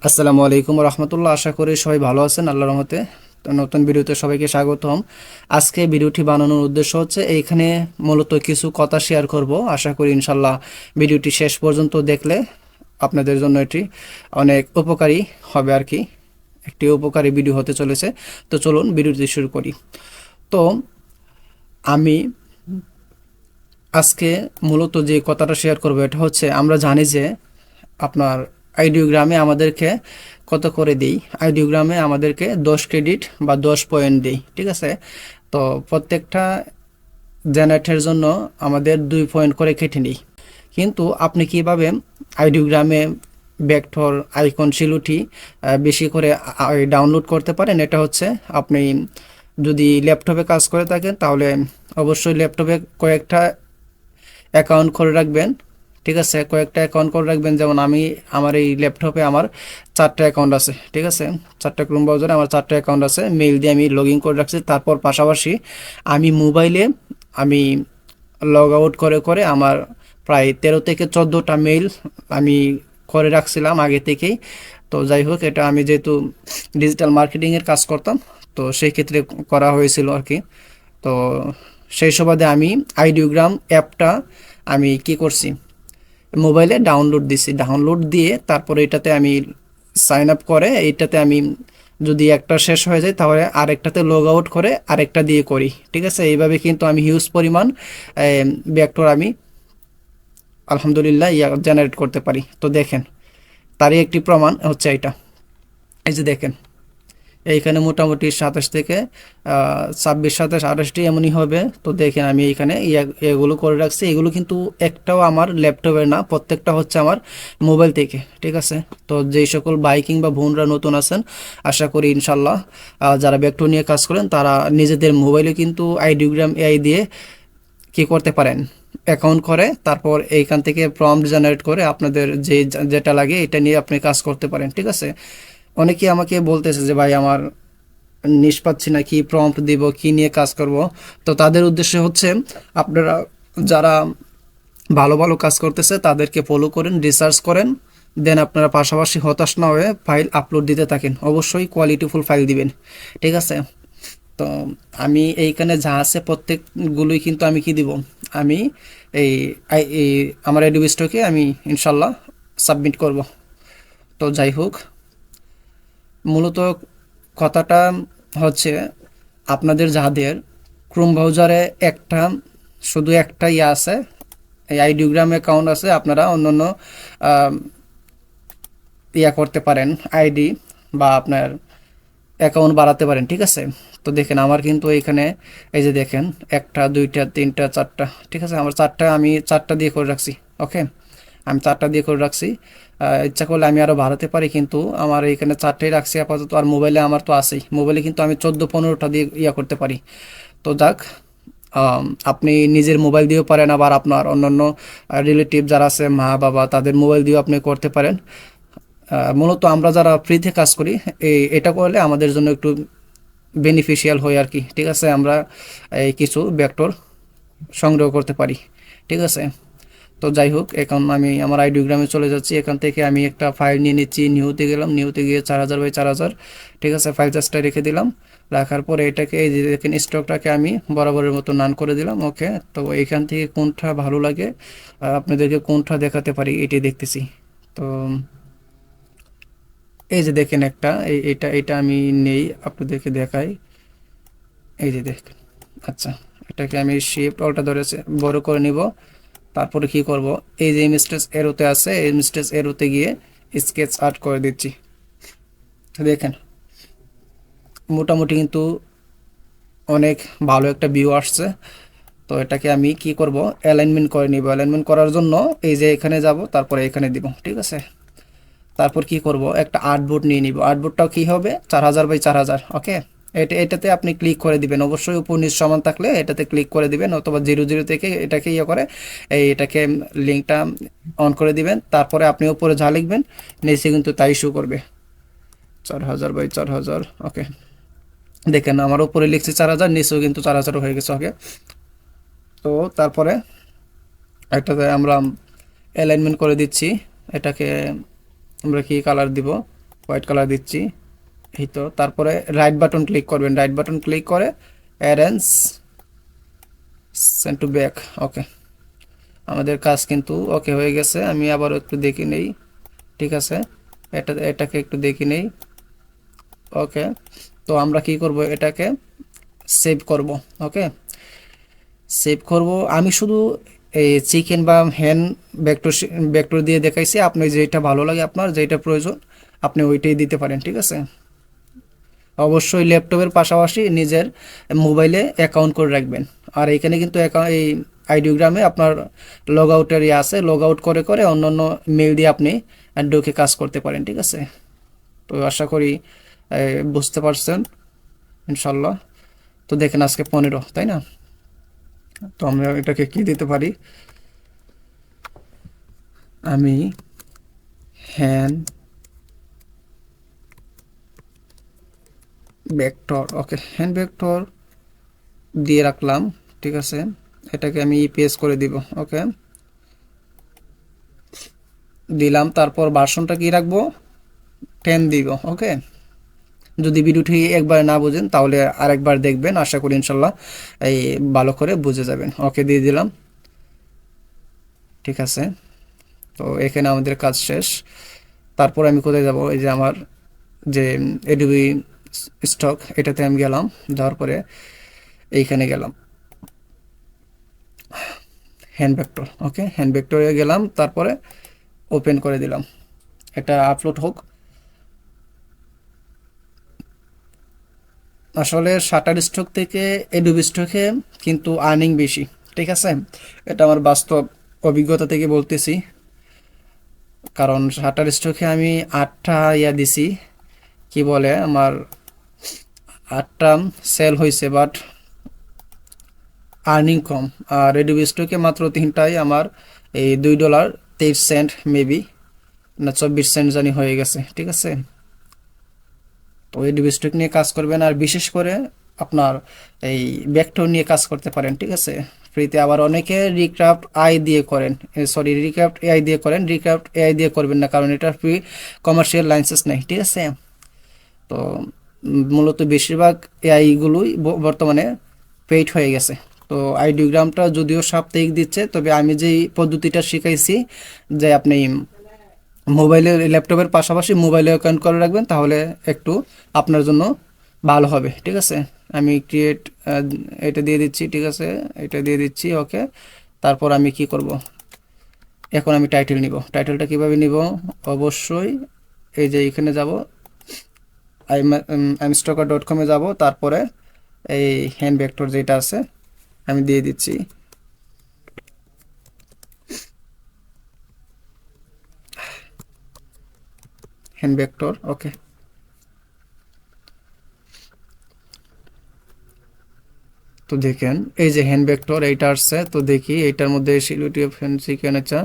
আসসালামু আলাইকুম রহমতুল্লাহ। আশা করি সবাই ভালো আছেন আল্লাহর রহমতে। তো নতুন ভিডিওতে সবাইকে স্বাগতম। আজকে ভিডিওটি বানানোর উদ্দেশ্য হচ্ছে এইখানে মূলত কিছু কথা শেয়ার করব। আশা করি ইনশাল্লাহ ভিডিওটি শেষ পর্যন্ত দেখলে আপনাদের জন্য এটি অনেক উপকারী হবে আর কি, একটি উপকারী ভিডিও হতে চলেছে। তো চলুন ভিডিওটি শুরু করি। তো আমি আজকে মূলত যে কথাটা শেয়ার করব এটা হচ্ছে, আমরা জানি যে আপনার আইডিওগ্রামে আমাদেরকে কত করে দেই। আইডিওগ্রামে আমাদেরকে 10 ক্রেডিট বা 10 পয়েন্ট দেই, ঠিক আছে। তো প্রত্যেকটা জেনারেটের জন্য আমাদের 2 পয়েন্ট করে কেটে নিই। কিন্তু আপনি কিভাবে আইডিওগ্রামে ভেক্টর আইকন শিলুটি বেশি করে ডাউনলোড করতে পারেন, এটা হচ্ছে আপনি যদি ল্যাপটপে কাজ করে থাকেন তাহলে অবশ্যই ল্যাপটপে কয়েকটা অ্যাকাউন্ট করে রাখবেন, ঠিক আছে। কয়েকটা অ্যাকাউন্ট করে রাখবেন, যেমন আমি আমার এই ল্যাপটপে আমার 4টা অ্যাকাউন্ট আছে, ঠিক আছে। 4টা ক্রোম ব্রাউজারে আমার 4টা অ্যাকাউন্ট আছে, মেইল দিয়ে আমি লগ ইন করে রাখছি। তারপর পাশাপাশি আমি মোবাইলে আমি লগ আউট করে করে আমার প্রায় 13 থেকে 14টা মেইল আমি করে রাখছিলাম আগে থেকেই। তো যাই হোক, এটা আমি যেহেতু ডিজিটাল মার্কেটিংয়ের কাজ করতাম, তো সেই ক্ষেত্রে করা হয়েছিল আর কি। তো সেই সুবাদে আমি আইডিওগ্রাম অ্যাপটা আমি কি করছি, মোবাইলে ডাউনলোড দিছি। ডাউনলোড দিয়ে তারপরে এটাতে আমি সাইন আপ করে, এইটাতে আমি যদি একটা শেষ হয়ে যায় তাহলে আরেকটাতে লগ আউট করে আরেকটা দিয়ে করি, ঠিক আছে। এইভাবে কিন্তু আমি হিউজ পরিমাণ ভেক্টর আমি আলহামদুলিল্লাহ জেনারেট করতে পারি। তো দেখেন, তারই একটি প্রমাণ হচ্ছে এটা। এই যে দেখেন, এইখানে মোটামুটি 27 থেকে 26, 27, 28টি এমনই হবে। তো দেখেন আমি এইখানে এগুলো করে রাখছি। এগুলো কিন্তু একটাও আমার ল্যাপটপের না, প্রত্যেকটা হচ্ছে আমার মোবাইল থেকে, ঠিক আছে। তো যেই সকল বাইকিং বা বোনরা নতুন আছেন, আশা করি ইনশাল্লাহ যারা ভেক্টর নিয়ে কাজ করেন তারা নিজেদের মোবাইলে কিন্তু আইডিওগ্রাম এআই দিয়ে কি করতে পারেন, অ্যাকাউন্ট করে তারপর এইখান থেকে প্রম্পট জেনারেট করে আপনাদের যেটা লাগে এটা নিয়ে আপনি কাজ করতে পারেন, ঠিক আছে। অনেকে আমাকে বলতেছে যে ভাই আমার পাচ্ছি না, কি প্রম্পট দিব, কি নিয়ে কাজ করব। তো তাদের উদ্দেশ্য হচ্ছে, আপনারা যারা ভালো ভালো কাজ করতেছে তাদেরকে ফলো করেন, রিসার্চ করেন, দেন আপনারা পাশাপাশি হতাশ না হয়ে ফাইল আপলোড দিতে থাকেন। অবশ্যই কোয়ালিটিফুল ফাইল দিবেন, ঠিক আছে। তো আমি এইখানে যা আছে প্রত্যেকগুলোই কিন্তু আমি কি দিব, আমি এই এই আমার অ্যাডোবি স্টকে আমি ইনশাল্লাহ সাবমিট করব। তো যাই হোক, মূলত কথাটা হচ্ছে, আপনাদের যাদের ক্রোম ব্রাউজারে শুধু একটা আছে, এই আইডিওগ্রাম অ্যাকাউন্ট আছে, আপনারা অন্যান্য করতে পারেন, আইডি বা আপনার অ্যাকাউন্ট বাড়াতে পারেন, ঠিক আছে। তো দেখেন আমার কিন্তু এখানে এই যে দেখেন 1টা 2টা 3টা 4টা, ঠিক আছে। আমার 4টা, আমি 4টা দিয়ে করে রাখছি, ওকে। আমি 4টা দিয়ে করে রাখছি। ইচ্ছা করলে আমি আরও বাড়াতে পারি, কিন্তু আমার এখানে 4টাই রাখছি আপাতত। আর মোবাইলে আমার তো আছেই, মোবাইলে কিন্তু আমি 14-15টা দিয়ে করতে পারি। তো যাক, আপনি নিজের মোবাইল দিয়েও পারেন, আবার আপনার অন্যান্য রিলেটিভ যারা আছে, মা বাবা, তাদের মোবাইল দিয়েও আপনি করতে পারেন। মূলত আমরা যারা ফ্রিতে কাজ করি, এটা করলে আমাদের জন্য একটু বেনিফিশিয়াল হয় আর কি, ঠিক আছে। আমরা এই কিছু ভেক্টর সংগ্রহ করতে পারি, ঠিক আছে। তো যাই হোক, এখন আমি আমার আইডিওগ্রামে চলে যাচ্ছি। এখান থেকে আমি একটা ফাইল নিয়ে নিচ্ছি, নিউতে গেলাম, নিউতে গিয়ে 4000 বাই 4000, ঠিক আছে। ফাইল সাইজটা রেখে দিলাম। রাখার পরে এটাকে এই যে দেখেন স্টকটাকে আমি বরাবরের মতো নান করে দিলাম, ওকে। তো এইখান থেকে কোনটা ভালো লাগে, আপনাদেরকে কোনটা দেখাতে পারি এটি দেখতেছি। তো এই যে দেখেন একটা, এটা এটা আমি নেই, আপনাদেরকে দেখাই। এই যে দেখেন, আচ্ছা, এটাকে আমি শিফট অল্টা ধরে বড় করে নিব। তারপরে কি করব, এই যে ইমেজ এরোতে আছে, এই ইমেজ এরোতে গিয়ে স্কেচ আর্ট করে দিচ্ছি। দেখেন মোটামুটি কিন্তু অনেক ভালো একটা ভিউ আসছে। তো এটাকে আমি কি করব, অ্যালাইনমেন্ট করে নিব। অ্যালাইনমেন্ট করার জন্য এই যে এখানে যাব, তারপরে এখানে দিব, ঠিক আছে। তারপর কি করব, একটা আর্টবোর্ড নিয়ে নিব। আর্টবোর্ডটাও কি হবে, 4000 বাই 4000, ওকে। এটাতে আপনি ক্লিক করে দিবেন, অবশ্যই উপর নিচ সমান থাকলে এটাতে ক্লিক করে দিবেন, অথবা 00 থেকে এটাকে করে এটাকে লিঙ্কটা অন করে দিবেন। তারপরে আপনি উপরে যা লিখবেন নিচে কিন্তু তাই শো করবে, 4000 বাই 4000, ওকে। দেখেন আমার উপরে লিখছি 4000, নিচেও কিন্তু 4000 হয়ে গেছে, ওকে। তো তারপরে এটাতে আমরা অ্যালাইনমেন্ট করে দিচ্ছি। এটাকে আমরা কি কালার দিব, হোয়াইট কালার দিচ্ছি, এই তো। তারপরে রাইট বাটন ক্লিক করবেন, রাইট বাটন ক্লিক করে অ্যারেঞ্জ সেন্ড টু ব্যাক। ওকে, আমাদের কাজ কিন্তু ওকে হয়ে গেছে। আমি আবার একটু দেখে নেই, ঠিক আছে, এটাকে একটু দেখে নেই। ওকে, তো আমরা কি করব, এটাকে সেভ করব। ওকে, সেভ করব। আমি শুধু এই চিকেন বা হ্যান ভেক্টর দিয়ে দেখাইছি, আপনি যেটা ভালো লাগে, আপনার যেটা প্রয়োজন আপনি ওইটাই দিতে পারেন, ঠিক আছে। অবশ্যই ল্যাপটপের পাশাপাশি নিজের মোবাইলে অ্যাকাউন্ট করে রাখবেন। আর এখানে কিন্তু এই আইডিওগ্রামে আপনার লগ আউটের ইয়ে আছে, লগ আউট করে করে অন্যান্য মেল দিয়ে আপনি ঢুকে কাজ করতে পারেন, ঠিক আছে। তো আশা করি বুঝতে পারছেন ইনশাল্লাহ। তো দেখেন আজকে 15, তাই না? তো আমরা এটাকে কি দিতে পারি, আমি হ্যান ভেক্টর, ওকে, হ্যান ভেক্টর দিয়ে রাখলাম, ঠিক আছে। এটাকে আমি ইপিএস করে দিব। ওকে, দিলাম। তারপর ভার্সনটা কি রাখবো, 10 দিব। ওকে, যদি ভিডিওটি একবার না বুঝেন তাহলে আরেকবার দেখবেন, আশা করি ইনশাল্লাহ এই ভালো করে বুঝে যাবেন। ওকে দিয়ে দিলাম, ঠিক আছে। তো এখানে আমাদের কাজ শেষ। তারপর আমি কোথায় যাব, এই যে আমার যে এডোবি স্টক, এটাতে আমি গেলাম, যাওয়ার পরে এইখানে গেলাম হ্যান্ড ভেক্টর। ওকে, হ্যান্ড ভেক্টরে গেলাম, তারপরে ওপেন করে দিলাম, এটা আপলোড হোক। আসলে শাটার স্টক থেকে এডোবি স্টকে কিন্তু আর্নিং বেশি, ঠিক আছে। এটা আমার বাস্তব অভিজ্ঞতা থেকে বলতেছি। কারণ শাটার স্টকে আমি 8টা দিছি, কি বলে, আমার 8টা সেল হয়েছে, বাট আর্নিং কম। আর এডোবি স্টকে মাত্র 3টাই আমার এই $2.23 মেবি, না 24 সেন্ট জানি হয়ে গেছে, ঠিক আছে। তো এডোবি স্টক নিয়ে কাজ করবেন, আর বিশেষ করে আপনার এই ভেক্টর নিয়ে কাজ করতে পারেন, ঠিক আছে, ফ্রিতে। আবার অনেকে রিক্রাফট আই দিয়ে করেন, সরি রিক্রাফট এআই দিয়ে করেন, রিক্রাফট এআই দিয়ে করবেন না, কারণ এটা ফ্রি কমার্শিয়াল লাইসেন্স নেই, ঠিক আছে। তো মূলত বেশিরভাগ এআইগুলোই বর্তমানে পেইড হয়ে গেছে। তো আইডিওগ্রামটা যদিও সাপ্তাহিক দিচ্ছে, তবে আমি যেই পদ্ধতিটা শিখাইছি, যে আপনি মোবাইলের ল্যাপটপের পাশাপাশি মোবাইলে অ্যাকাউন্ট করে রাখবেন, তাহলে একটু আপনার জন্য ভালো হবে, ঠিক আছে। আমি ক্রিয়েট এটা দিয়ে দিচ্ছি, ঠিক আছে, এটা দিয়ে দিচ্ছি। ওকে, তারপর আমি কি করব, এখন আমি টাইটেল নিব। টাইটেলটা কিভাবে নিব, অবশ্যই এই যে এখানে যাব, imstocker.com-এ যাব, তারপরে এই হ্যান্ড ভেক্টর যেটা আছে আমি দিয়ে দিচ্ছি, হ্যান্ড ভেক্টর। ওকে, তো দেখেন এই যে হ্যান্ড ভেক্টর এইটা আসছে। তো দেখি এইটার মধ্যে সিলিউটি অফ হ্যান্ড সিকেন, আচ্ছা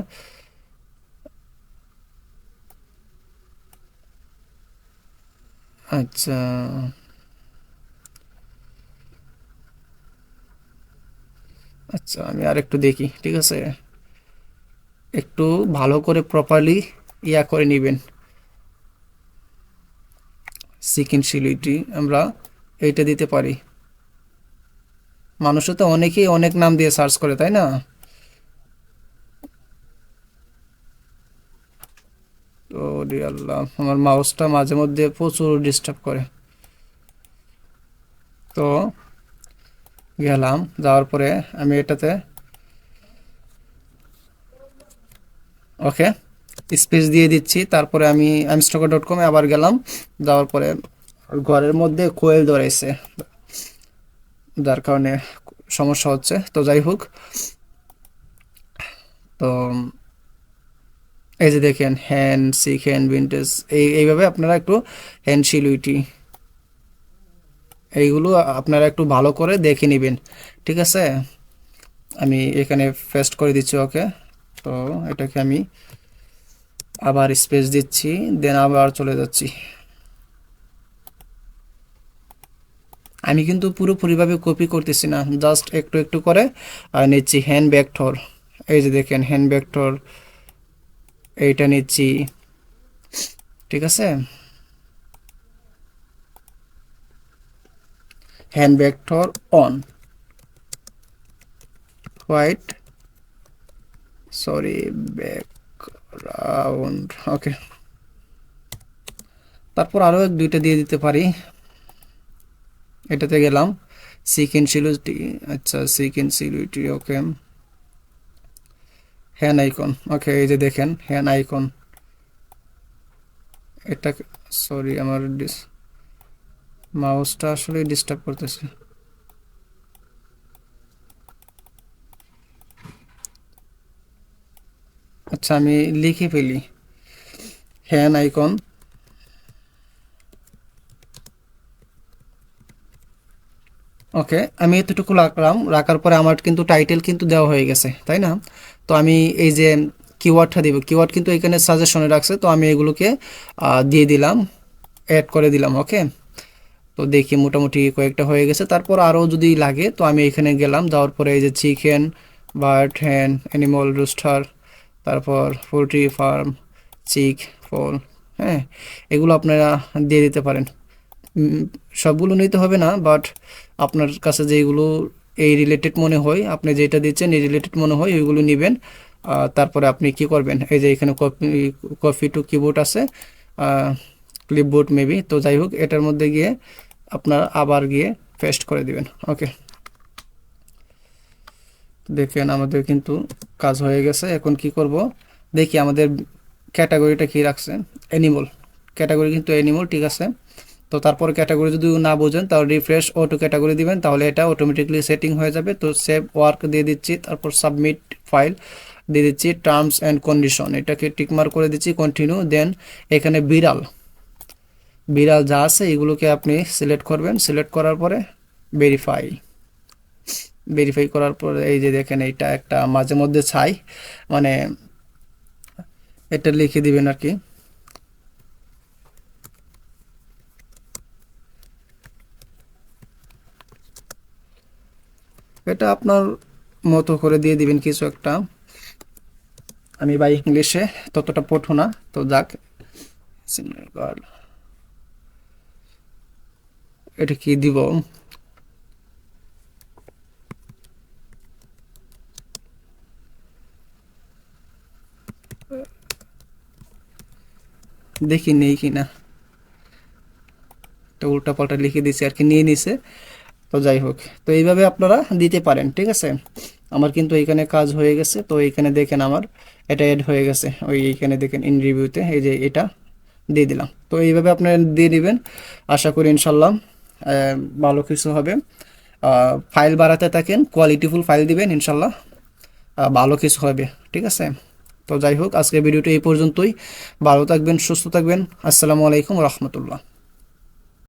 আচ্ছা আচ্ছা, আমি আর একটু দেখি, ঠিক আছে। একটু ভালো করে প্রপারলি করে নেবেন। সিকেন সিলিউটি আমরা এইটা দিতে পারি। মানুষও তো অনেকেই অনেক নাম দিয়ে সার্চ করে, তাই না? তো আল্লাহ, আমার মাউসটা মাঝে মধ্যে প্রচুর ডিস্টার্ব করে। তো গেলাম, যাওয়ার পরে আমি এটাতে ওকে স্পেস দিয়ে দিচ্ছি। তারপরে আমি imstocker.com-এ আবার গেলাম, যাওয়ার পরে ঘরের মধ্যে কোয়েল ধরেছে, যার কারণে সমস্যা হচ্ছে। তো যাই হোক, তো এই যে দেখেন হ্যান্ড সিক হ্যান্ড ভিন্টেজ, এইভাবে আপনারা একটু হ্যান্ড সিলুইটি এইগুলো আপনারা একটু ভালো করে দেখে নেবেন, ঠিক আছে। আমি এখানে পেস্ট করে দিচ্ছি। ওকে, তো এটাকে আমি আবার স্পেস দিচ্ছি, দেন আবার চলে যাচ্ছি। আমি কিন্তু পুরোপুরিভাবে কপি করতেছি না, জাস্ট একটু একটু করে নিচ্ছি হ্যান্ড ভেক্টর। এই যে দেখেন হ্যান্ড ভেক্টর এইটা নিচ্ছি, ঠিক আছে। Hand vector on white sorry background. Okay, তারপর আরও এক দুইটা দিয়ে দিতে পারি। এটাতে গেলাম সিকেন্সিয়ালিটি, আচ্ছা সিকেন্সিয়ালিটি, ওকে হ্যান্ড আইকন, ওকে এই যে দেখেন হ্যান্ড আইকন, এটা সরি আমার মাউসটা আসলে ডিস্টার্ব করতেছে। আচ্ছা আমি লিখে ফেলি হ্যান্ড আইকন, ওকে আমি এতটুকু রাখলাম। রাখার পরে আমার কিন্তু টাইটেল কিন্তু দেওয়া হয়ে গেছে, তাই না? তো আমি এই যে কিওয়ার্ডটা দিব, কিওয়ার্ড কিন্তু এখানে সাজেশনে রাখছে, তো আমি এগুলোকে দিয়ে দিলাম, অ্যাড করে দিলাম। ওকে, তো দেখি মোটামুটি কয়েকটা হয়ে গেছে। তারপর আরও যদি লাগে তো আমি এখানে গেলাম, যাওয়ার পরে এই যে চিকেন, বার্ড, হ্যান, অ্যানিমাল, রুস্টার, তারপর পোলট্রি ফার্ম, চিক, ফল, হ্যাঁ এগুলো আপনারা দিয়ে দিতে পারেন। সবগুলো নিতে হবে না, বাট আপনার কাছে যেগুলো এই রিলেটেড মনে হয়, আপনি যেটা দিচ্ছেন এই রিলেটেড মনে হয় ওইগুলো নেবেন। তারপরে আপনি কি করবেন, এই যে এখানে কপি টু কিবোর্ড আছে, ক্লিপবোর্ড মেবি, তো যাই হোক এটার মধ্যে গিয়ে আপনার আবার গিয়ে পেস্ট করে দিবেন। ওকে, দেখেন আমাদের কিন্তু কাজ হয়ে গেছে। এখন কি করব দেখি, আমাদের ক্যাটাগরিটা কি রাখছে, অ্যানিমাল ক্যাটাগরি, কিন্তু অ্যানিমাল ঠিক আছে। তো তারপর ক্যাটাগরি যদি না বোঝেন তাহলে রিফ্রেশ অটো ক্যাটাগরি দিবেন, তাহলে এটা অটোমেটিকলি সেটিং হয়ে যাবে। তো সেভ ওয়ার্ক দিয়ে দিচ্ছি, তারপর সাবমিট ফাইল দিয়ে দিচ্ছি, টার্মস অ্যান্ড কন্ডিশন এটাকে টিকমার্ক করে দিচ্ছি, কন্টিনিউ। দেন এখানে বিড়াল বিড়াল যা আছে এগুলোকে আপনি সিলেক্ট করবেন, সিলেক্ট করার পরে ভেরিফাই, ভেরিফাই করার পরে এই যে দেখেন এইটা একটা মাঝে মধ্যে চাই, মানে এটা লিখে দিবেন আর কি। এটা আপনার মতো করে দিয়ে দিবেন কিছু একটা, আমি বাই ইংলিশে ততটা পড়ো না, তো যাক। এটা কি দিব, দেখি নেই কিনা, তো উল্টা পাল্টা লিখে দিছি আর কি, নিয়ে নিছে। তো যাই হোক, তো এইভাবে আপনারা দিতে পারেন, ঠিক আছে। আমার কিন্তু এইখানে কাজ হয়ে গেছে, তো এইখানে দেখেন আমার এটা অ্যাড হয়ে গেছে, ওই এইখানে দেখেন ইন রিভিউতে এই যে এটা দিয়ে দিলাম। তো এইভাবে আপনারা দিয়ে দিবেন, আশা করি ইনশাল্লাহ ভালো কিছু হবে। ফাইল বাড়াতে থাকেন, কোয়ালিটিফুল ফাইল দিবেন, ইনশাল্লাহ ভালো কিছু হবে, ঠিক আছে। তো যাই হোক আজকের ভিডিওটা এই পর্যন্তই, ভালো থাকবেন, সুস্থ থাকবেন, আসসালামু আলাইকুম রহমতুল্লাহ।